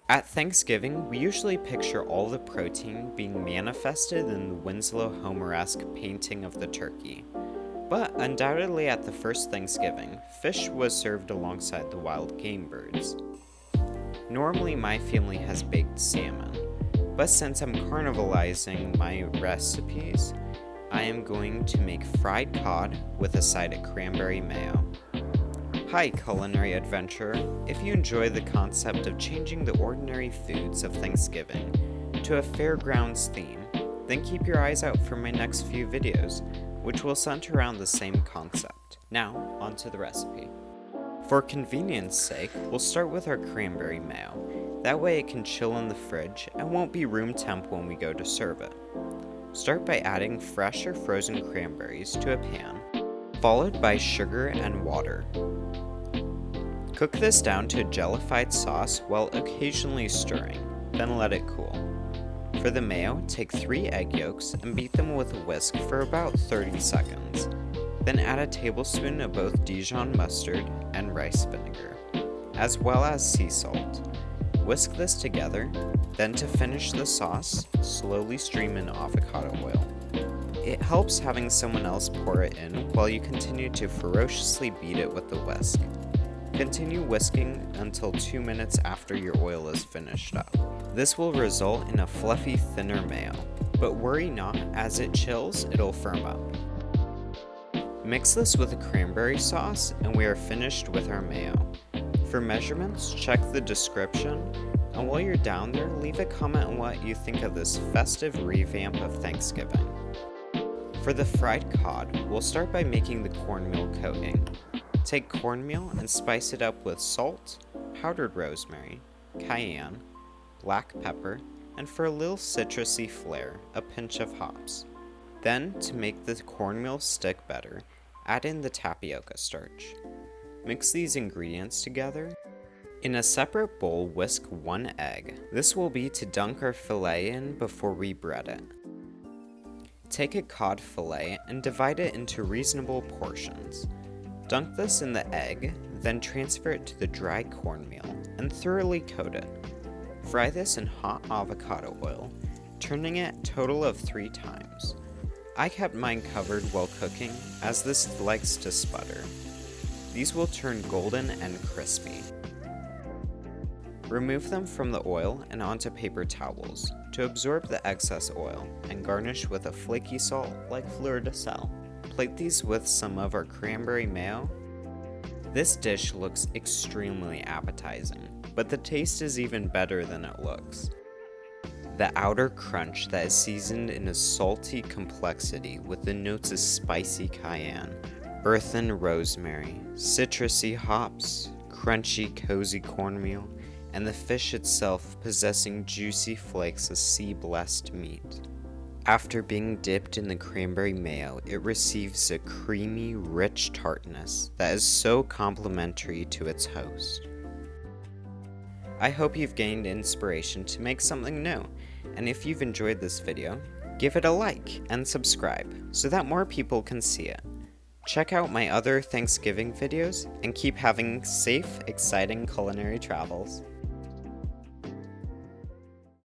At Thanksgiving, we usually picture all the protein being manifested in the Winslow Homer-esque painting of the turkey. But undoubtedly at the first Thanksgiving, fish was served alongside the wild game birds. Normally my family has baked salmon, but since I'm carnivalizing my recipes, I am going to make fried cod with a side of cranberry mayo. Hi, culinary adventurer. If you enjoy the concept of changing the ordinary foods of Thanksgiving to a fairgrounds theme, then keep your eyes out for my next few videos, which will center around the same concept. Now, onto the recipe. For convenience sake, we'll start with our cranberry mayo. That way it can chill in the fridge and won't be room temp when we go to serve it. Start by adding fresh or frozen cranberries to a pan, followed by sugar and water. Cook this down to a jellified sauce while occasionally stirring, then let it cool. For the mayo, take 3 egg yolks and beat them with a whisk for about 30 seconds. Then add a tablespoon of both Dijon mustard and rice vinegar, as well as sea salt. Whisk this together, then to finish the sauce, slowly stream in avocado oil. It helps having someone else pour it in while you continue to ferociously beat it with the whisk. Continue whisking until 2 minutes after your oil is finished up. This will result in a fluffy, thinner mayo, but worry not, as it chills, it'll firm up. Mix this with a cranberry sauce and we are finished with our mayo. For measurements, check the description, and while you're down there, leave a comment on what you think of this festive revamp of Thanksgiving. For the fried cod, we'll start by making the cornmeal coating. Take cornmeal and spice it up with salt, powdered rosemary, cayenne, black pepper, and for a little citrusy flair, a pinch of hops. Then, to make the cornmeal stick better, add in the tapioca starch. Mix these ingredients together. In a separate bowl, whisk 1 egg. This will be to dunk our filet in before we bread it. Take a cod fillet and divide it into reasonable portions. Dunk this in the egg, then transfer it to the dry cornmeal and thoroughly coat it. Fry this in hot avocado oil, turning it a total of 3 times. I kept mine covered while cooking, as this likes to sputter. These will turn golden and crispy. Remove them from the oil and onto paper towels to absorb the excess oil and garnish with a flaky salt like fleur de sel. Plate these with some of our cranberry mayo. This dish looks extremely appetizing, but the taste is even better than it looks. The outer crunch that is seasoned in a salty complexity with the notes of spicy cayenne, earthen rosemary, citrusy hops, crunchy cozy cornmeal, and the fish itself possessing juicy flakes of sea-blessed meat. After being dipped in the cranberry mayo, it receives a creamy, rich tartness that is so complementary to its host. I hope you've gained inspiration to make something new, and if you've enjoyed this video, give it a like and subscribe so that more people can see it. Check out my other Thanksgiving videos and keep having safe, exciting culinary travels.